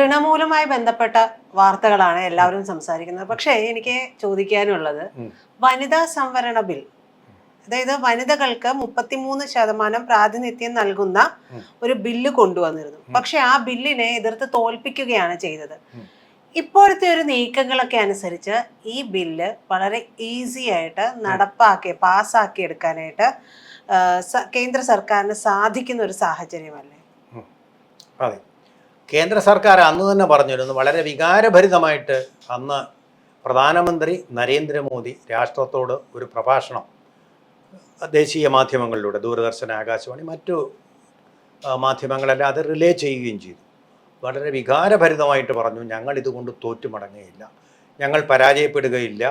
തൃണമൂലുമായി ബന്ധപ്പെട്ട വാർത്തകളാണ് എല്ലാവരും സംസാരിക്കുന്നത്. പക്ഷേ എനിക്ക് ചോദിക്കാനുള്ളത് വനിതാ സംവരണ ബിൽ, അതായത് വനിതകൾക്ക് 33% പ്രാതിനിധ്യം നൽകുന്ന ഒരു ബില്ല് കൊണ്ടുവന്നിരുന്നു. പക്ഷെ ആ ബില്ലിനെ എതിർത്ത് തോൽപ്പിക്കുകയാണ് ചെയ്തത്. ഇപ്പോഴത്തെ ഒരു നീക്കങ്ങളൊക്കെ അനുസരിച്ച് ഈ ബില്ല് വളരെ ഈസി ആയിട്ട് പാസ്സാക്കി എടുക്കാനായിട്ട് കേന്ദ്ര സർക്കാരിന് സാധിക്കുന്ന ഒരു സാഹചര്യമല്ലേ? അതെ, കേന്ദ്ര സർക്കാർ അന്ന് തന്നെ പറഞ്ഞിരുന്നു, വളരെ വികാരഭരിതമായിട്ട് അന്ന് പ്രധാനമന്ത്രി നരേന്ദ്രമോദി രാഷ്ട്രത്തോട് ഒരു പ്രഭാഷണം ദേശീയ മാധ്യമങ്ങളിലൂടെ, ദൂരദർശൻ, ആകാശവാണി, മറ്റു മാധ്യമങ്ങളെല്ലാം അത് റിലേ ചെയ്യുകയും ചെയ്തു. വളരെ വികാരഭരിതമായിട്ട് പറഞ്ഞു, ഞങ്ങൾ ഇതുകൊണ്ട് തോറ്റുമടങ്ങുകയില്ല, ഞങ്ങൾ പരാജയപ്പെടുകയില്ല,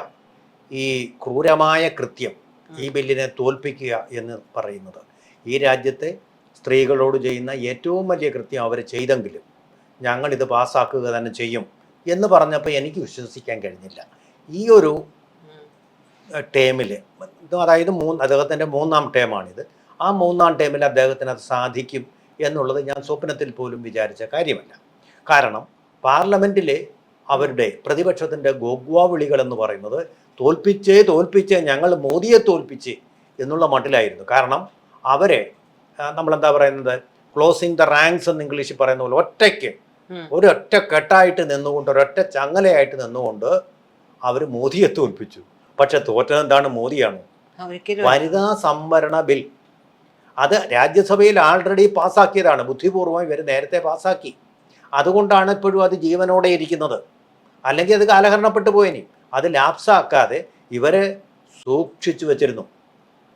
ഈ ക്രൂരമായ കൃത്യം, ഈ ബില്ലിനെ തോൽപ്പിക്കുക എന്ന് പറയുന്നത് ഈ രാജ്യത്തെ സ്ത്രീകളോട് ചെയ്യുന്ന ഏറ്റവും വലിയ കൃത്യം അവർ ചെയ്തെങ്കിലും ഞങ്ങളിത് പാസ്സാക്കുക തന്നെ ചെയ്യും എന്ന് പറഞ്ഞപ്പോൾ എനിക്ക് വിശ്വസിക്കാൻ കഴിഞ്ഞില്ല. ഈ ഒരു ടേമിൽ, അതായത് അദ്ദേഹത്തിൻ്റെ 3-ാം ടേമാണിത്, ആ 3-ാം ടേമിൽ അദ്ദേഹത്തിന് അത് സാധിക്കും എന്നുള്ളത് ഞാൻ സ്വപ്നത്തിൽ പോലും വിചാരിച്ച കാര്യമല്ല. കാരണം പാർലമെൻറ്റിലെ അവരുടെ പ്രതിപക്ഷത്തിൻ്റെ ഗോഗ്വാ വിളികൾ എന്ന് പറയുന്നത് തോൽപ്പിച്ചേ ഞങ്ങൾ മോദിയെ തോൽപ്പിച്ച് എന്നുള്ള മട്ടിലായിരുന്നു. കാരണം അവരെ നമ്മളെന്താ പറയുന്നത്, ക്ലോസിങ് ദ റാങ്ക്സ് എന്ന് ഇംഗ്ലീഷിൽ പറയുന്ന പോലെ ഒരൊറ്റ കെട്ടായിട്ട് നിന്നുകൊണ്ട്, ഒരൊറ്റ ചങ്ങലയായിട്ട് നിന്നുകൊണ്ട് അവർ മോദിയെ തോൽപ്പിച്ചു. പക്ഷെ തോറ്റത് എന്താണ്? മോദിയാണ്. വനിതാ സംവരണ ബിൽ അത് രാജ്യസഭയിൽ ആൾറെഡി പാസ്സാക്കിയതാണ്, ബുദ്ധിപൂർവ്വം ഇവർ നേരത്തെ പാസ്സാക്കി. അതുകൊണ്ടാണ് ഇപ്പോഴും അത് ജീവനോടെ ഇരിക്കുന്നത്. അല്ലെങ്കിൽ അത് കാലഹരണപ്പെട്ടു പോയിനി. അത് ലാപ്സാക്കാതെ ഇവരെ സൂക്ഷിച്ചു വച്ചിരുന്നു.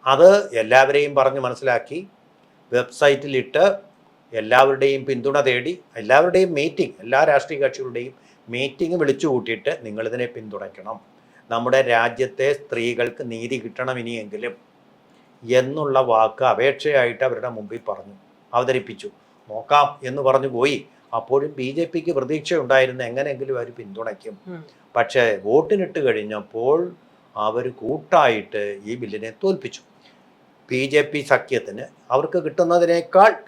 അത് എല്ലാവരെയും പറഞ്ഞ് മനസ്സിലാക്കി വെബ്സൈറ്റിലിട്ട് എല്ലാവരുടെയും പിന്തുണ തേടി, എല്ലാവരുടെയും മീറ്റിംഗ്, എല്ലാ രാഷ്ട്രീയ കക്ഷികളുടെയും മീറ്റിംഗ് വിളിച്ചു കൂട്ടിയിട്ട് നിങ്ങളിതിനെ പിന്തുണയ്ക്കണം, നമ്മുടെ രാജ്യത്തെ സ്ത്രീകൾക്ക് നീതി കിട്ടണം ഇനിയെങ്കിലും എന്നുള്ള വാക്ക് അപേക്ഷയായിട്ട് അവരുടെ മുമ്പിൽ പറഞ്ഞു, അവതരിപ്പിച്ചു. നോക്കാം എന്ന് പറഞ്ഞു പോയി. അപ്പോഴും BJPക്ക് പ്രതീക്ഷയുണ്ടായിരുന്നു എങ്ങനെയെങ്കിലും അവർ പിന്തുണയ്ക്കും. പക്ഷേ വോട്ടിനിട്ട് കഴിഞ്ഞപ്പോൾ അവർ കൂട്ടായിട്ട് ഈ ബില്ലിനെ തോൽപ്പിച്ചു. BJP സഖ്യത്തിന് അവർക്ക്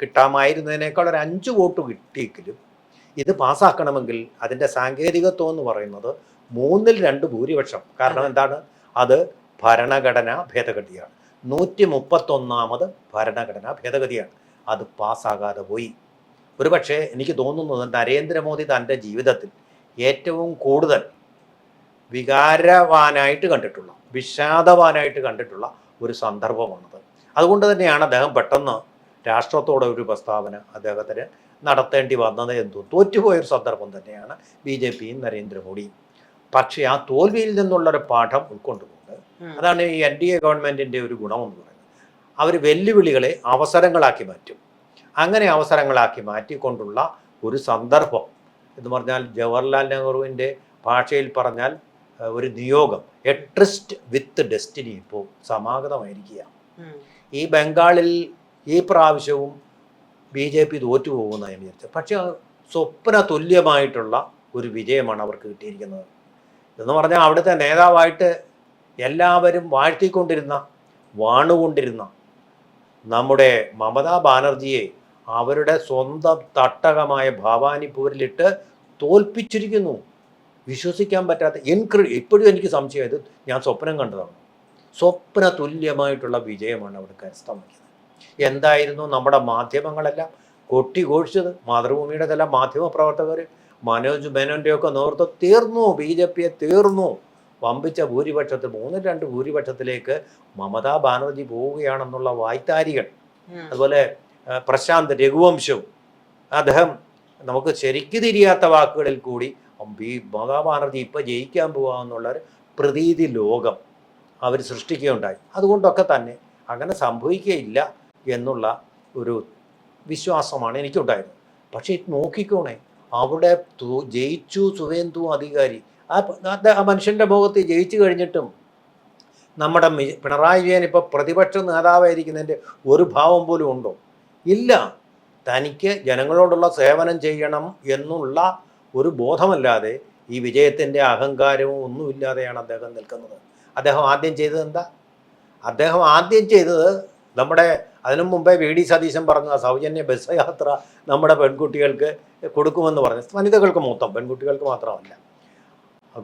കിട്ടാമായിരുന്നതിനേക്കാൾ ഒരു 5 വോട്ട് കിട്ടിയെങ്കിലും ഇത് പാസ്സാക്കണമെങ്കിൽ അതിൻ്റെ സാങ്കേതികത്വം എന്ന് പറയുന്നത് 3/2 ഭൂരിപക്ഷം. കാരണം എന്താണ്? അത് ഭരണഘടനാ ഭേദഗതിയാണ്, 131ാമത് ഭരണഘടനാ ഭേദഗതിയാണ്. അത് പാസ്സാകാതെ പോയി. ഒരുപക്ഷെ എനിക്ക് തോന്നുന്നത് നരേന്ദ്രമോദി തൻ്റെ ജീവിതത്തിൽ ഏറ്റവും കൂടുതൽ വികാരവാനായിട്ട് കണ്ടിട്ടുള്ള, വിഷാദവാനായിട്ട് കണ്ടിട്ടുള്ള ഒരു സന്ദർഭമാണത്. അതുകൊണ്ട് തന്നെയാണ് അദ്ദേഹം പെട്ടെന്ന് രാഷ്ട്രത്തോടെ ഒരു പ്രസ്താവന അദ്ദേഹത്തിന് നടത്തേണ്ടി വന്നത് എന്നും തോറ്റുപോയൊരു സന്ദർഭം തന്നെയാണ് BJPയും നരേന്ദ്രമോദിയും. പക്ഷേ ആ തോൽവിയിൽ നിന്നുള്ളൊരു പാഠം ഉൾക്കൊണ്ടുകൊണ്ട്, അതാണ് ഈ NDA ഗവൺമെൻറ്റിൻ്റെ ഒരു ഗുണമെന്ന് പറയുന്നത്, അവർ വെല്ലുവിളികളെ അവസരങ്ങളാക്കി മാറ്റും. അങ്ങനെ അവസരങ്ങളാക്കി മാറ്റിക്കൊണ്ടുള്ള ഒരു സന്ദർഭം എന്ന് പറഞ്ഞാൽ, ജവഹർലാൽ നെഹ്റുവിൻ്റെ ഭാഷയിൽ പറഞ്ഞാൽ ഒരു നിയോഗം, എ ട്രിസ്റ്റ് വിത്ത് ഡെസ്റ്റിനി ഇപ്പോൾ സമാഗതമായിരിക്കുക. ഈ ബംഗാളിൽ ഈ പ്രാവശ്യവും BJP തോറ്റുപോകുന്നതായി വിചാരിച്ചത്. പക്ഷേ സ്വപ്ന തുല്യമായിട്ടുള്ള ഒരു വിജയമാണ് അവർക്ക് കിട്ടിയിരിക്കുന്നത്. എന്ന് പറഞ്ഞാൽ അവിടുത്തെ നേതാവായിട്ട് എല്ലാവരും വാണുകൊണ്ടിരുന്ന നമ്മുടെ മമതാ ബാനർജിയെ അവരുടെ സ്വന്തം തട്ടകമായ ഭവാനിപ്പൂരിലിട്ട് തോൽപ്പിച്ചിരിക്കുന്നു. വിശ്വസിക്കാൻ പറ്റാത്ത, ഇപ്പോഴും എനിക്ക് സംശയമായത്, ഞാൻ സ്വപ്നം കണ്ടതാണ്. സ്വപ്ന തുല്യമായിട്ടുള്ള വിജയമാണ് അവിടെ കരസ്ഥമാക്കിയത്. എന്തായിരുന്നു നമ്മുടെ മാധ്യമങ്ങളെല്ലാം കൊട്ടിഘോഷിച്ചത്? മാതൃഭൂമിയുടെ ചില മാധ്യമ പ്രവർത്തകർ മനോജ് മേനോൻ്റെയൊക്കെ നേതൃത്വം തീർന്നു, BJPയെ തീർന്നു, വമ്പിച്ച ഭൂരിപക്ഷത്തിൽ 3/2 ഭൂരിപക്ഷത്തിലേക്ക് മമതാ ബാനർജി പോവുകയാണെന്നുള്ള വായ്ത്താരികൾ. അതുപോലെ പ്രശാന്ത് രഘുവംശവും, അദ്ദേഹം നമുക്ക് ശരിക്കു തിരിയാത്ത വാക്കുകളിൽ കൂടി മമതാ ബാനർജി ഇപ്പോൾ ജയിക്കാൻ പോകാമെന്നുള്ളൊരു പ്രതീതി ലോകം അവർ സൃഷ്ടിക്കുകയുണ്ടായി. അതുകൊണ്ടൊക്കെ തന്നെ അങ്ങനെ സംഭവിക്കുകയില്ല എന്നുള്ള ഒരു വിശ്വാസമാണ് എനിക്കുണ്ടായിരുന്നത്. പക്ഷേ നോക്കിക്കോണേ, അവിടെ ജയിച്ചു സുവേന്ദു അധികാരി. ആ മനുഷ്യൻ്റെ മുഖത്ത് ജയിച്ചു കഴിഞ്ഞിട്ടും നമ്മുടെ പിണറായി വിജയൻ ഇപ്പോൾ പ്രതിപക്ഷ നേതാവായിരിക്കുന്നതിൻ്റെ ഒരു ഭാവം പോലും ഉണ്ടോ? ഇല്ല. തനിക്ക് ജനങ്ങളോടുള്ള സേവനം ചെയ്യണം എന്നുള്ള ഒരു ബോധമല്ലാതെ, ഈ വിജയത്തിൻ്റെ അഹങ്കാരവും ഒന്നുമില്ലാതെയാണ് അദ്ദേഹം നിൽക്കുന്നത്. അദ്ദേഹം ആദ്യം ചെയ്തത് എന്താ? അദ്ദേഹം ആദ്യം ചെയ്തത് നമ്മുടെ അതിനു മുമ്പേ VD സതീശൻ പറഞ്ഞ സൗജന്യ ബസ് യാത്ര നമ്മുടെ പെൺകുട്ടികൾക്ക് കൊടുക്കുമെന്ന് പറഞ്ഞ് വനിതകൾക്ക് മൊത്തം, പെൺകുട്ടികൾക്ക് മാത്രമല്ല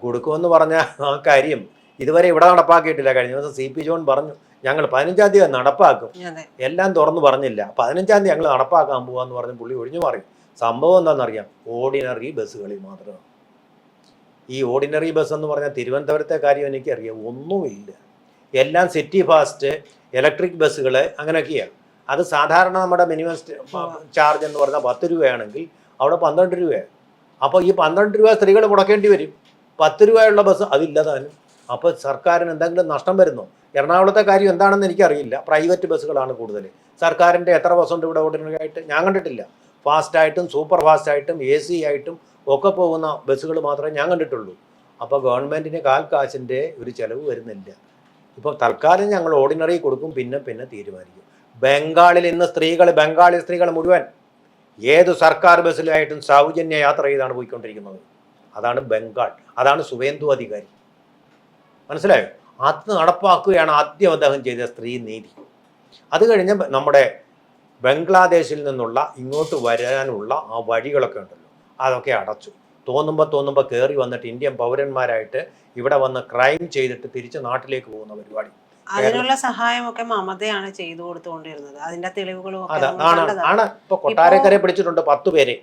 കൊടുക്കുമെന്ന് പറഞ്ഞ ആ കാര്യം ഇതുവരെ ഇവിടെ നടപ്പാക്കിയിട്ടില്ല. കഴിഞ്ഞ ദിവസം CP ജോൺ പറഞ്ഞു ഞങ്ങൾ 15-ാം തീയതി നടപ്പാക്കും, എല്ലാം തുറന്നു പറഞ്ഞില്ല. 15-ാം തീയതി ഞങ്ങൾ നടപ്പാക്കാൻ പോകാന്ന് പറഞ്ഞ് പുള്ളി ഒഴിഞ്ഞു മാറി. സംഭവം എന്താണെന്നറിയാം, ഓർഡിനറി ബസ്സുകളിൽ മാത്രമാണ്. ഈ ഓർഡിനറി ബസ് എന്ന് പറഞ്ഞാൽ തിരുവനന്തപുരത്തെ കാര്യം എനിക്കറിയാം, ഒന്നുമില്ല. എല്ലാം സിറ്റി ഫാസ്റ്റ്, ഇലക്ട്രിക് ബസ്സുകൾ അങ്ങനെയൊക്കെയാണ്. അത് സാധാരണ നമ്മുടെ മിനിമം ചാർജ് എന്ന് പറഞ്ഞാൽ 10 രൂപയാണെങ്കിൽ അവിടെ 12 രൂപയാണ്. അപ്പോൾ ഈ 12 രൂപ സ്ത്രീകൾ മുടക്കേണ്ടി വരും. 10 രൂപയുള്ള ബസ് അതില്ലതാനും. അപ്പോൾ സർക്കാരിന് എന്തെങ്കിലും നഷ്ടം വരുന്നു? എറണാകുളത്തെ കാര്യം എന്താണെന്ന് എനിക്കറിയില്ല. പ്രൈവറ്റ് ബസ്സുകളാണ് കൂടുതൽ. സർക്കാരിൻ്റെ എത്ര ബസ്സുണ്ട് ഇവിടെ ഓർഡിനറി ആയിട്ട്? ഞാൻ കണ്ടിട്ടില്ല. ഫാസ്റ്റായിട്ടും സൂപ്പർ ഫാസ്റ്റായിട്ടും AC ആയിട്ടും ഒക്കെ പോകുന്ന ബസ്സുകൾ മാത്രമേ ഞാൻ കണ്ടിട്ടുള്ളൂ. അപ്പോൾ ഗവൺമെൻറ്റിന് കാൽ കാശിൻ്റെ ഒരു ചിലവ് വരുന്നില്ല. ഇപ്പോൾ തൽക്കാലം ഞങ്ങൾ ഓർഡിനറി കൊടുക്കും, പിന്നെ തീരുമാനിക്കും. ബംഗാളിൽ ഇന്ന് ബംഗാളി സ്ത്രീകൾ മുഴുവൻ ഏത് സർക്കാർ ബസ്സിലായിട്ടും സൗജന്യ യാത്ര ചെയ്താണ് പോയിക്കൊണ്ടിരിക്കുന്നത്. അതാണ് ബംഗാൾ, അതാണ് സുവേന്ദു അധികാരി. മനസ്സിലായോ? അത് നടപ്പാക്കുകയാണ് ആദ്യം അദ്ദേഹം ചെയ്ത സ്ത്രീ നീതി. അത് കഴിഞ്ഞ് നമ്മുടെ ബംഗ്ലാദേശിൽ നിന്നുള്ള ഇങ്ങോട്ട് വരാനുള്ള ആ വഴികളൊക്കെ ഉണ്ടല്ലോ, അതൊക്കെ അടച്ചു. തോന്നുമ്പോൾ കയറി വന്നിട്ട് ഇന്ത്യൻ പൗരന്മാരായിട്ട് ഇവിടെ വന്ന് ക്രൈം ചെയ്തിട്ട് തിരിച്ച് നാട്ടിലേക്ക് പോകുന്ന പരിപാടി. അതിനുള്ള സഹായമൊക്കെ മമതയാണ് ചെയ്തു കൊടുത്തുകൊണ്ടിരുന്നത്. അതിന്റെ തെളിവുകളും ആണ്. ഇപ്പൊ കൊട്ടാരക്കരെ പിടിച്ചിട്ടുണ്ട് 10 പേരെ,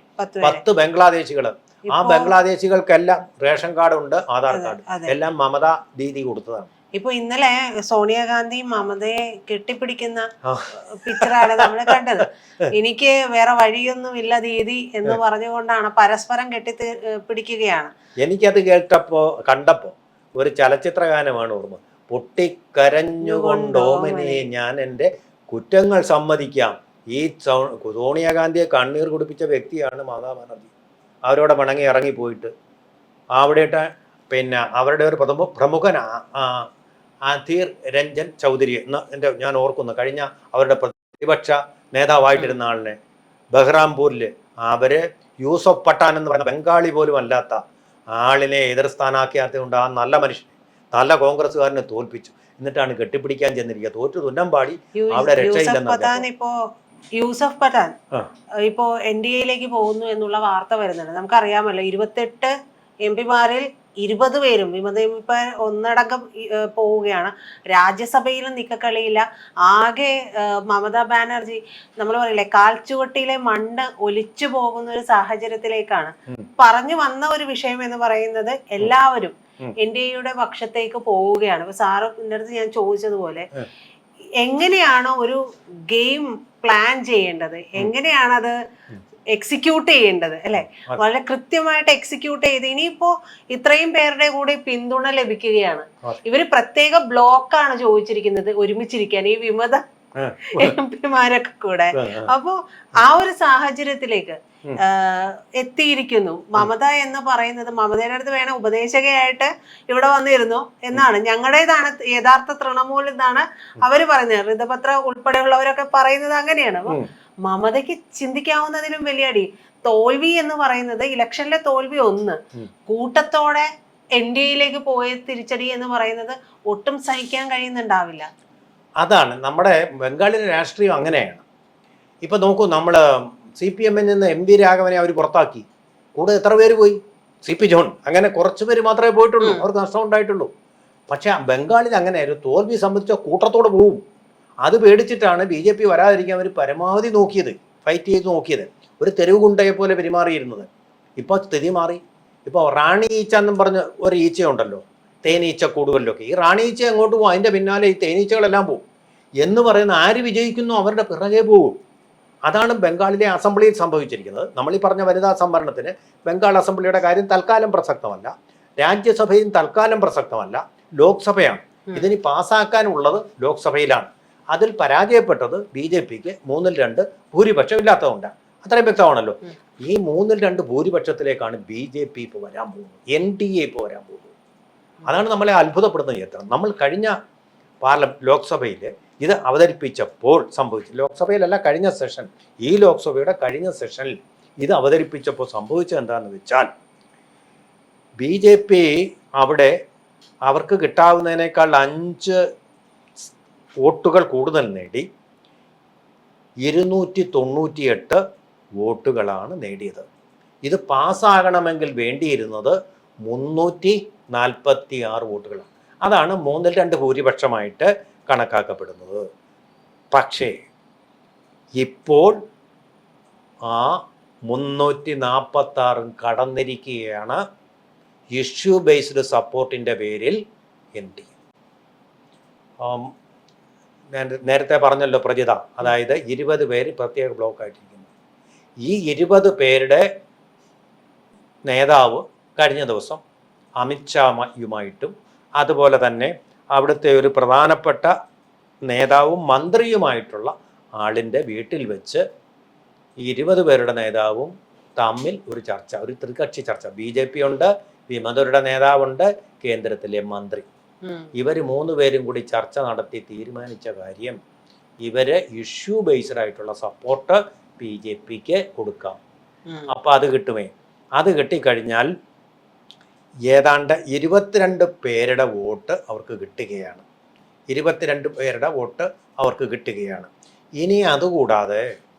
10 ബംഗ്ലാദേശികള്. ആ ബംഗ്ലാദേശികൾക്കെല്ലാം റേഷൻ കാർഡ് ഉണ്ട്, ആധാർ കാർഡ്, എല്ലാം മമത ദീദി കൊടുത്തതാണ്. ഇപ്പൊ ഇന്നലെ സോണിയാഗാന്ധി മമതയെ കെട്ടിപ്പിടിക്കുന്ന പിക്ചറാണ് നമ്മൾ കണ്ടത്. എനിക്ക് വേറെ വഴിയൊന്നും ഇല്ല ദീദി എന്ന് പറഞ്ഞുകൊണ്ടാണ് പരസ്പരം പിടിക്കുകയാണ്. എനിക്കത് കണ്ടപ്പോ ഒരു ചലച്ചിത്ര ഗാനമാണ് ഓർമ്മ. പൊട്ടിക്കരഞ്ഞുകൊണ്ടോമനെ ഞാൻ എൻ്റെ കുറ്റങ്ങൾ സമ്മതിക്കാം. ഈ സോണിയാഗാന്ധിയെ കണ്ണീർ കുടിപ്പിച്ച വ്യക്തിയാണ് മമതാ ബാനർജി. അവരോട് പിണങ്ങി ഇറങ്ങിപ്പോയിട്ട് അവിടെയിട്ട് പിന്നെ അവരുടെ ഒരു പ്രമുഖൻ അധീർ രഞ്ജൻ ചൗധരി എന്ന് ഞാൻ ഓർക്കുന്നു. കഴിഞ്ഞ അവരുടെ പ്രതിപക്ഷ നേതാവായിട്ടിരുന്ന ആളിനെ ബഹ്റാംപൂരിൽ അവര് യൂസഫ് പട്ടാൻ എന്ന് പറയുന്ന ബംഗാളി പോലും അല്ലാത്ത ആളിനെ എതിർ സ്ഥാനാർത്ഥിയാക്കിക്കൊണ്ട് ആ നല്ല മനുഷ്യൻ, നല്ല കോൺഗ്രസ്സുകാരനെ തോൽപ്പിച്ചു. എന്നിട്ടാണ് കെട്ടിപ്പിടിക്കാൻ ചെന്നിരിക്കുക. തോറ്റു തുന്നം പാടി അവിടെ രക്ഷയില്ലെന്ന്. യൂസഫ് പത്താൻ ഇപ്പോ NDAയിലേക്ക് പോകുന്നു എന്നുള്ള വാർത്ത വരുന്നുണ്ട്. നമുക്കറിയാമല്ലോ, 28 MP-മാരിൽ 20 പേരും വിമതം ഒന്നടങ്കം പോവുകയാണ്. രാജ്യസഭയിലും നിക്കക്കളിയില്ല. ആകെ മമതാ ബാനർജി നമ്മൾ പറയില്ലേ, കാൽച്ചുവട്ടിയിലെ മണ്ണ് ഒലിച്ചു പോകുന്ന ഒരു സാഹചര്യത്തിലേക്കാണ്. പറഞ്ഞു വന്ന ഒരു വിഷയം എന്ന് പറയുന്നത് എല്ലാവരും NDAയുടെ പക്ഷത്തേക്ക് പോവുകയാണ്. ഇപ്പൊ സാറ് എൻ്റെ അടുത്ത് ഞാൻ ചോദിച്ചതുപോലെ, എങ്ങനെയാണോ ഒരു ഗെയിം പ്ലാൻ ചെയ്യേണ്ടത്, എങ്ങനെയാണത് എക്സിക്യൂട്ട് ചെയ്യേണ്ടത്, അല്ലെ? വളരെ കൃത്യമായിട്ട് എക്സിക്യൂട്ട് ചെയ്ത് ഇനിയിപ്പോ ഇത്രയും പേരുടെ കൂടെ പിന്തുണ ലഭിക്കുകയാണ്. ഇവര് പ്രത്യേക ബ്ലോക്കാണ് ചോദിച്ചിരിക്കുന്നത് ഒരുമിച്ചിരിക്കാൻ, ഈ വിമത MP-മാരൊക്കെ കൂടെ. അപ്പോ ആ ഒരു സാഹചര്യത്തിലേക്ക് എത്തിയിരിക്കുന്നു. മമത എന്ന് പറയുന്നത്, മമതയുടെ അടുത്ത് വേണം ഉപദേശകയായിട്ട് ഇവിടെ വന്നിരുന്നു എന്നാണ് ഞങ്ങളുടേതാണ് യഥാർത്ഥ തൃണമൂൽ എന്നാണ് അവര് പറയുന്നത്. ഋതപത്ര ഉൾപ്പെടെയുള്ളവരൊക്കെ പറയുന്നത് അങ്ങനെയാണ്. അപ്പൊ മമതയ്ക്ക് ചിന്തിക്കാവുന്നതിലും വലിയ അടി. തോൽവി എന്ന് പറയുന്നത്, ഇലക്ഷനിലെ തോൽവി ഒന്ന്, കൂട്ടത്തോടെ NDAയിലേക്ക് പോയ തിരിച്ചടി എന്ന് പറയുന്നത് ഒട്ടും സഹിക്കാൻ കഴിയുന്നുണ്ടാവില്ല. അതാണ് നമ്മുടെ ബംഗാളിലെ രാഷ്ട്രീയം അങ്ങനെയാണ്. ഇപ്പൊ നോക്കൂ, നമ്മള് CPM-ൽ നിന്ന് MP രാഘവനെ അവർ പുറത്താക്കി. കൂടെ എത്ര പേര് പോയി? CP ജോൺ, അങ്ങനെ കുറച്ച് പേര് മാത്രമേ പോയിട്ടുള്ളൂ, അവർക്ക് നഷ്ടം ഉണ്ടായിട്ടുള്ളൂ. പക്ഷെ ബംഗാളിൽ അങ്ങനെയായിരുന്നു. തോൽവി സംബന്ധിച്ച കൂട്ടത്തോടെ പോവും. അത് പേടിച്ചിട്ടാണ് BJP വരാതിരിക്കാൻ അവർ പരമാവധി നോക്കിയത്, ഫൈറ്റ് ചെയ്ത് നോക്കിയത്. ഒരു തെരുവ് ഗുണ്ടയെ പോലെ പെരുമാറിയിരുന്നത്. ഇപ്പോൾ സ്ഥിതി മാറി. ഇപ്പോൾ റാണി ഈച്ച എന്നും പറഞ്ഞ് ഒരു ഈച്ചയുണ്ടല്ലോ, തേനീച്ച കൂടുകളിലൊക്കെ. ഈ റാണി ഈച്ച അങ്ങോട്ട് പോകും, അതിൻ്റെ പിന്നാലെ ഈ തേനീച്ചകളെല്ലാം പോകും എന്ന് പറയുന്ന ആര് വിജയിക്കുന്നു അവരുടെ പിറകെ പോകും. അതാണ് ബംഗാളിലെ അസംബ്ലിയിൽ സംഭവിച്ചിരിക്കുന്നത്. നമ്മളീ പറഞ്ഞ വനിതാ സംവരണത്തിന് ബംഗാൾ അസംബ്ലിയുടെ കാര്യം തൽക്കാലം പ്രസക്തമല്ല, രാജ്യസഭയും തൽക്കാലം പ്രസക്തമല്ല, ലോക്സഭയാണ്. ഇതിന് പാസ്സാക്കാനുള്ളത് ലോക്സഭയിലാണ്. അതിൽ പരാജയപ്പെട്ടത് BJPക്ക് 3-2 ഭൂരിപക്ഷം ഇല്ലാത്തതുകൊണ്ടാണ്. അത്രയും വ്യക്തമാണല്ലോ. ഈ 3-2 ഭൂരിപക്ഷത്തിലേക്കാണ് BJP ഇപ്പോൾ വരാൻ പോകുന്നത്, NDA ഇപ്പോൾ വരാൻ പോകുന്നത്. അതാണ് നമ്മളെ അത്ഭുതപ്പെടുന്ന ചരിത്രം. നമ്മൾ കഴിഞ്ഞ ലോക്സഭയിൽ ഇത് അവതരിപ്പിച്ചപ്പോൾ സംഭവിച്ചു, ലോക്സഭയിലല്ല കഴിഞ്ഞ സെഷൻ, ഈ ലോക്സഭയുടെ കഴിഞ്ഞ സെഷനിൽ ഇത് അവതരിപ്പിച്ചപ്പോൾ സംഭവിച്ചത് എന്താണെന്ന് വെച്ചാൽ, BJP അവിടെ അവർക്ക് കിട്ടാവുന്നതിനേക്കാൾ 5 വോട്ടുകൾ കൂടുതൽ നേടി 298 വോട്ടുകളാണ് നേടിയത്. ഇത് പാസ്സാകണമെങ്കിൽ വേണ്ടിയിരുന്നത് 346 വോട്ടുകളാണ്. അതാണ് 2/3 ഭൂരിപക്ഷമായിട്ട് കണക്കാക്കപ്പെടുന്നത്. പക്ഷേ ഇപ്പോൾ ആ 346 കടന്നിരിക്കുകയാണ് ഇഷ്യൂ ബേസ്ഡ് സപ്പോർട്ടിൻ്റെ പേരിൽ NDA. ഞാൻ നേരത്തെ പറഞ്ഞല്ലോ പ്രജിത, അതായത് 20 പേര് പ്രത്യേക ബ്ലോക്കായിട്ടിരിക്കുന്നു. ഈ 20 പേരുടെ നേതാവ് കഴിഞ്ഞ ദിവസം അമിത്ഷായുമായിട്ടും അതുപോലെ തന്നെ അവിടുത്തെ ഒരു പ്രധാനപ്പെട്ട നേതാവും മന്ത്രിയുമായിട്ടുള്ള ആളിൻ്റെ വീട്ടിൽ വെച്ച് 20 പേരുടെ നേതാവും തമ്മിൽ ഒരു ചർച്ച, ഒരു ത്രികക്ഷി ചർച്ച. BJP ഉണ്ട്, വിമതരുടെ നേതാവുണ്ട്, കേന്ദ്രത്തിലെ മന്ത്രി. ഇവർ 3 പേരും കൂടി ചർച്ച നടത്തി തീരുമാനിച്ച കാര്യം, ഇവര് ഇഷ്യൂ ബേസ്ഡ് ആയിട്ടുള്ള സപ്പോർട്ട് BJPക്ക് കൊടുക്കാം. അപ്പം അത് കിട്ടുമേ. അത് കിട്ടിക്കഴിഞ്ഞാൽ ഏതാണ്ട് 22 പേരുടെ വോട്ട് അവർക്ക് കിട്ടുകയാണ്. 22 പേരുടെ വോട്ട് അവർക്ക് കിട്ടുകയാണ്. ഇനി അതുകൂടാതെ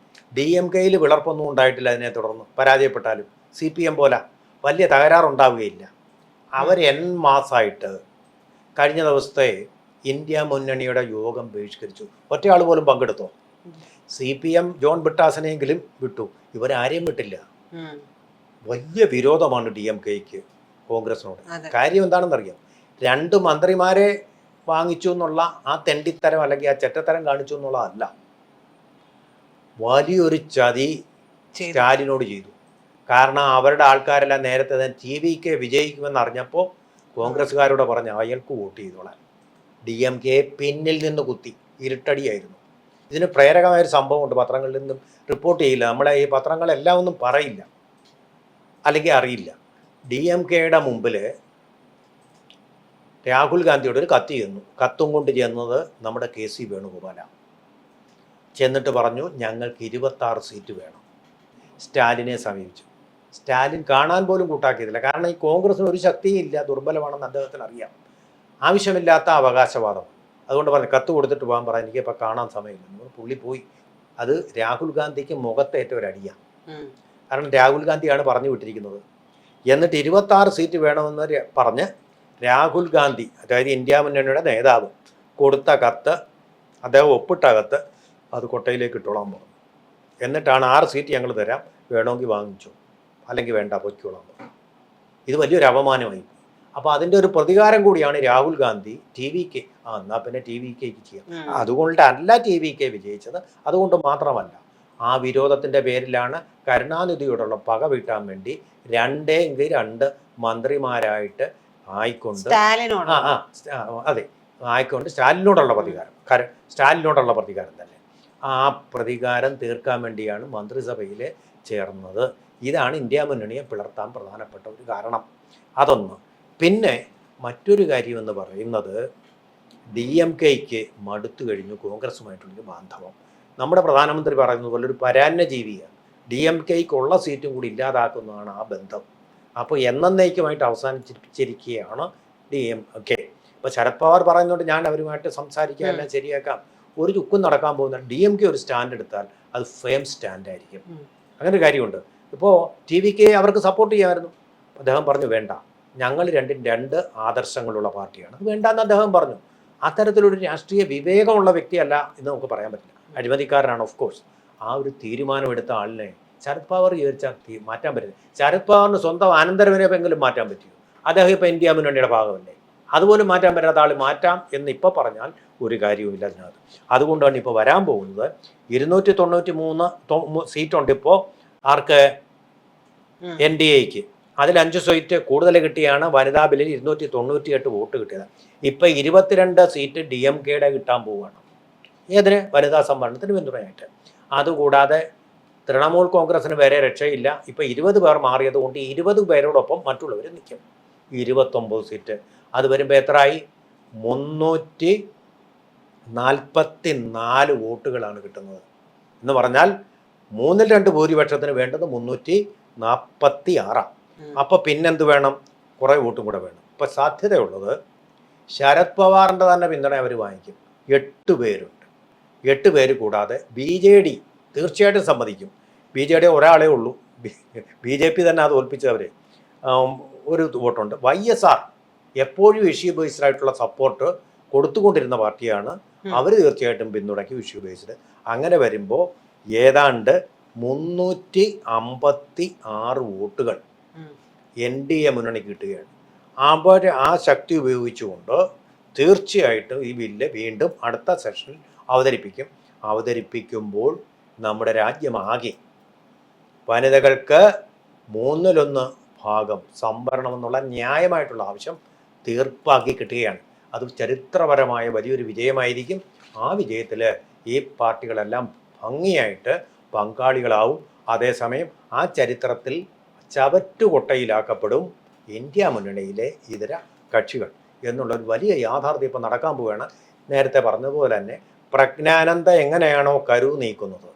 DMKയിൽ വിളർപ്പൊന്നും ഉണ്ടായിട്ടില്ല. അതിനെ തുടർന്ന് പരാജയപ്പെട്ടാലും CPM പോലെ വലിയ തകരാറുണ്ടാവുകയില്ല. അവർ മാസമായിട്ട് കഴിഞ്ഞ ദിവസത്തെ ഇന്ത്യ മുന്നണിയുടെ യോഗം ബഹിഷ്കരിച്ചു. ഒറ്റയാൾ പോലും പങ്കെടുത്തോ? CPM ജോൺ ബ്രിട്ടാസിനെങ്കിലും വിട്ടു, ഇവരാരെയും വിട്ടില്ല. വലിയ വിരോധമാണ് DMKക്ക് കോൺഗ്രസിനോട്. കാര്യം എന്താണെന്നറിയാം, 2 മന്ത്രിമാരെ വാങ്ങിച്ചു എന്നുള്ള ആ തെണ്ടിത്തരം അല്ലെങ്കിൽ ആ ചെറ്റത്തരം കാണിച്ചു എന്നുള്ളതല്ല, വലിയൊരു ചതി സ്റ്റാലിനോട് ചെയ്തു. കാരണം അവരുടെ ആൾക്കാരെല്ലാം നേരത്തെ തന്നെ TVK വിജയിക്കുമെന്ന് അറിഞ്ഞപ്പോൾ കോൺഗ്രസ്സുകാരോട് പറഞ്ഞ് അയാൾക്ക് വോട്ട് ചെയ്തോളാൻ. DMK പിന്നിൽ നിന്ന് കുത്തി, ഇരുട്ടടിയായിരുന്നു. ഇതിന് പ്രേരകമായൊരു സംഭവമുണ്ട്, പത്രങ്ങളിൽ നിന്നും റിപ്പോർട്ട് ചെയ്യില്ല. നമ്മളെ ഈ പത്രങ്ങളെല്ലാം ഒന്നും പറയില്ല, അല്ലെങ്കിൽ അറിയില്ല. DMKയുടെ മുമ്പിൽ രാഹുൽ ഗാന്ധിയോട് ഒരു കത്ത് ചെന്നു. കത്തും കൊണ്ട് ചെന്നത് നമ്മുടെ KC വേണുഗോപാലാണ്. ചെന്നിട്ട് പറഞ്ഞു, ഞങ്ങൾക്ക് 26 സീറ്റ് വേണം. സ്റ്റാലിനെ സമീപിച്ചു. സ്റ്റാലിൻ കാണാൻ പോലും കൂട്ടാക്കിയതില്ല. കാരണം ഈ കോൺഗ്രസിന് ഒരു ശക്തിയില്ല, ദുർബലമാണെന്ന് അദ്ദേഹത്തിന് അറിയാം. ആവശ്യമില്ലാത്ത അവകാശവാദം. അതുകൊണ്ട് പറഞ്ഞു കത്ത് കൊടുത്തിട്ട് പോകാൻ പറയാൻ, എനിക്കിപ്പോൾ കാണാൻ സമയമില്ല. പുള്ളി പോയി. അത് രാഹുൽ ഗാന്ധിക്ക് മുഖത്തേറ്റ ഒരടിയാണ്. കാരണം രാഹുൽ ഗാന്ധിയാണ് പറഞ്ഞു വിട്ടിരിക്കുന്നത്. എന്നിട്ട് 26 സീറ്റ് വേണമെന്ന് പറഞ്ഞ് രാഹുൽ ഗാന്ധി, അതായത് ഇന്ത്യ മുന്നണിയുടെ നേതാവ് കൊടുത്ത കത്ത്, അദ്ദേഹം ഒപ്പിട്ട കത്ത്, അത് കൊട്ടയിലേക്ക് ഇട്ടോളാൻ പറഞ്ഞു. എന്നിട്ടാണ് 6 സീറ്റ് ഞങ്ങൾ തരാം, വേണമെങ്കിൽ വാങ്ങിച്ചു, അല്ലെങ്കിൽ വേണ്ട പൊയ്ക്കോളാൻ പറഞ്ഞു. ഇത് വലിയൊരു അപമാനമായി. അപ്പോൾ അതിൻ്റെ ഒരു പ്രതികാരം കൂടിയാണ് രാഹുൽ ഗാന്ധി TVK. എന്നാൽ പിന്നെ TVKക്ക് ചെയ്യാം. അതുകൊണ്ടല്ല TVK വിജയിച്ചത്, അതുകൊണ്ട് മാത്രമല്ല, ആ വിരോധത്തിൻ്റെ പേരിലാണ് കരുണാനിധിയോടുള്ള പക വീട്ടാൻ വേണ്ടി 2 മന്ത്രിമാരായിട്ട് ആയിക്കൊണ്ട് അതെ ആയിക്കൊണ്ട് സ്റ്റാലിനോടുള്ള പ്രതികാരം, സ്റ്റാലിനോടുള്ള പ്രതികാരം തന്നെ. ആ പ്രതികാരം തീർക്കാൻ വേണ്ടിയാണ് മന്ത്രിസഭയിൽ ചേർന്നത്. ഇതാണ് ഇന്ത്യ മുന്നണിയെ പിളർത്താൻ പ്രധാനപ്പെട്ട ഒരു കാരണം. അതൊന്ന്. പിന്നെ മറ്റൊരു കാര്യമെന്ന് പറയുന്നത്, DMKക്ക് മടുത്തു കഴിഞ്ഞു കോൺഗ്രസുമായിട്ടുള്ളൊരു ബാന്ധവം. നമ്മുടെ പ്രധാനമന്ത്രി പറയുന്നത് പോലെ ഒരു പരാന്നജീവിയാണ്. DMKക്കുള്ള സീറ്റും കൂടി ഇല്ലാതാക്കുന്നതാണ് ആ ബന്ധം. അപ്പോൾ എന്നേക്കുമായിട്ട് അവസാനിച്ചിരിക്കുകയാണ് DMK. ഇപ്പോൾ ശരത് പവാർ പറയുന്നുണ്ട് ഞാൻ അവരുമായിട്ട് സംസാരിക്കാം, എല്ലാം ശരിയാക്കാം. ഒരു ചുക്കും നടക്കാൻ പോകുന്ന DMK ഒരു സ്റ്റാൻഡ് എടുത്താൽ അത് ഫേം സ്റ്റാൻഡായിരിക്കും. അങ്ങനെ ഒരു കാര്യമുണ്ട്. ഇപ്പോൾ TVK അവർക്ക് സപ്പോർട്ട് ചെയ്യാമായിരുന്നു. അദ്ദേഹം പറഞ്ഞു വേണ്ട, ഞങ്ങൾ 2 ആദർശങ്ങളുള്ള പാർട്ടിയാണ്, അത് വേണ്ടെന്ന് അദ്ദേഹം പറഞ്ഞു. അത്തരത്തിലൊരു രാഷ്ട്രീയ വിവേകമുള്ള വ്യക്തിയല്ല എന്ന് നമുക്ക് പറയാൻ പറ്റില്ല. അഴിമതിക്കാരനാണ് ഓഫ് കോഴ്സ്. ആ ഒരു തീരുമാനമെടുത്ത ആളിനെ ശരത് പവാർ വിചാരിച്ചാൽ മാറ്റാൻ പറ്റില്ല. ശരത് പവാറിന് സ്വന്തം അനന്തരവനെങ്കിലും മാറ്റാൻ പറ്റുമോ? അദ്ദേഹം ഇപ്പോൾ ഇന്ത്യ മുന്നണിയുടെ ഭാഗമല്ലേ. അതുപോലും മാറ്റാൻ പറ്റാത്ത ആൾ മാറ്റാം എന്ന് ഇപ്പോൾ പറഞ്ഞാൽ ഒരു കാര്യവുമില്ല അതിനകത്ത്. അതുകൊണ്ടാണ് ഇപ്പോൾ വരാൻ പോകുന്നത് 293 സീറ്റുണ്ട് ഇപ്പോൾ ആർക്ക്, NDAക്ക്. അതിൽ 5 സീറ്റ് കൂടുതൽ കിട്ടിയാണ് വനിതാ ബില്ലിൽ 298 വോട്ട് കിട്ടിയത്. ഇപ്പം 22 സീറ്റ് DMKയുടെ കിട്ടാൻ പോവുകയാണ്. ഏതിന്? വനിതാ സംവരണത്തിന് പിന്തുണയായിട്ട്. അതുകൂടാതെ തൃണമൂൽ കോൺഗ്രസിന് വരെ രക്ഷയില്ല. ഇപ്പം 20 പേർ മാറിയത് കൊണ്ട് 20 പേരോടൊപ്പം മറ്റുള്ളവർ നിൽക്കും. 29 സീറ്റ്. അത് വരുമ്പോൾ എത്രയായി? 344 വോട്ടുകളാണ് കിട്ടുന്നത്. എന്ന് പറഞ്ഞാൽ 2/3 ഭൂരിപക്ഷത്തിന് വേണ്ടത് 346. അപ്പോൾ പിന്നെന്ത് വേണം? കുറേ വോട്ടും കൂടെ വേണം. ഇപ്പോൾ സാധ്യതയുള്ളത് ശരത് പവാറിൻ്റെ തന്നെ പിന്തുണ അവർ വാങ്ങിക്കും. 8 പേരുണ്ട്. 8 പേര് കൂടാതെ BJD തീർച്ചയായിട്ടും സമ്മതിക്കും. BJD ഒരാളേ ഉള്ളൂ, BJP തന്നെ അത് തോൽപ്പിച്ചവർ. ഒരു വോട്ടുണ്ട്. YSR എപ്പോഴും ഇഷ്യൂ ബേസ്ഡ് ആയിട്ടുള്ള സപ്പോർട്ട് കൊടുത്തുകൊണ്ടിരുന്ന പാർട്ടിയാണ്. അവർ തീർച്ചയായിട്ടും പിന്തുണയ്ക്കും ഇഷ്യൂ ബേസ്ഡ്. അങ്ങനെ വരുമ്പോൾ ഏതാണ്ട് 356 വോട്ടുകൾ NDA മുന്നണിക്ക് കിട്ടുകയാണ്. അവർ ആ ശക്തി ഉപയോഗിച്ചുകൊണ്ട് തീർച്ചയായിട്ടും ഈ ബില്ല് വീണ്ടും അടുത്ത സെഷനിൽ അവതരിപ്പിക്കുമ്പോൾ നമ്മുടെ രാജ്യമാകെ വനിതകൾക്ക് 1/3 ഭാഗം സംവരണം എന്നുള്ള ന്യായമായിട്ടുള്ള ആവശ്യം തീർപ്പാക്കി കിട്ടുകയാണ്. അത് ചരിത്രപരമായ വലിയൊരു വിജയമായിരിക്കും. ആ വിജയത്തിൽ ഈ പാർട്ടികളെല്ലാം ഭംഗിയായിട്ട് പങ്കാളികളാവും. അതേസമയം ആ ചരിത്രത്തിൽ ചവറ്റുകൊട്ടയിലാക്കപ്പെടും ഇന്ത്യ മുന്നണിയിലെ ഇതര കക്ഷികൾ എന്നുള്ളൊരു വലിയ യാഥാർത്ഥ്യം ഇപ്പം നടക്കാൻ പോവുകയാണ്. നേരത്തെ പറഞ്ഞതുപോലെ തന്നെ പ്രജ്ഞാനന്ദ എങ്ങനെയാണോ കരു നീക്കുന്നത്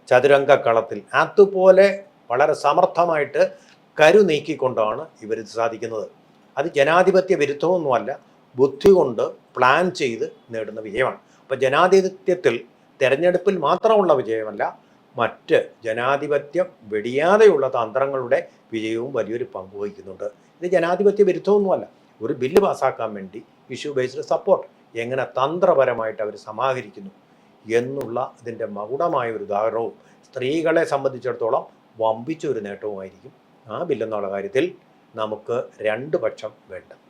ചതുരംഗക്കളത്തിൽ, അതുപോലെ വളരെ സമർത്ഥമായിട്ട് കരു നീക്കിക്കൊണ്ടാണ് ഇവരിത് സാധിക്കുന്നത്. അത് ജനാധിപത്യ വിരുദ്ധമൊന്നുമല്ല, ബുദ്ധി കൊണ്ട് പ്ലാൻ ചെയ്ത് നേടുന്ന വിജയമാണ്. അപ്പോൾ ജനാധിപത്യത്തിൽ തെരഞ്ഞെടുപ്പിൽ മാത്രമുള്ള വിജയമല്ല, മറ്റ് ജനാധിപത്യം വെടിയാതെയുള്ള തന്ത്രങ്ങളുടെ വിജയവും വലിയൊരു പങ്ക് വഹിക്കുന്നുണ്ട്. ഇത് ജനാധിപത്യ വിരുദ്ധമൊന്നുമല്ല. ഒരു ബില്ല് പാസ്സാക്കാൻ വേണ്ടി ഇഷ്യൂ ബേസ്ഡ് സപ്പോർട്ട് എങ്ങനെ തന്ത്രപരമായിട്ട് അവർ സമാഹരിക്കുന്നു എന്നുള്ള ഇതിൻ്റെ മകുടമായ ഒരു ഉദാഹരണവും സ്ത്രീകളെ സംബന്ധിച്ചിടത്തോളം വമ്പിച്ച ഒരു നേട്ടവുമായിരിക്കും ആ ബില്ലെന്നുള്ള കാര്യത്തിൽ നമുക്ക് രണ്ട് പക്ഷം വേണ്ട.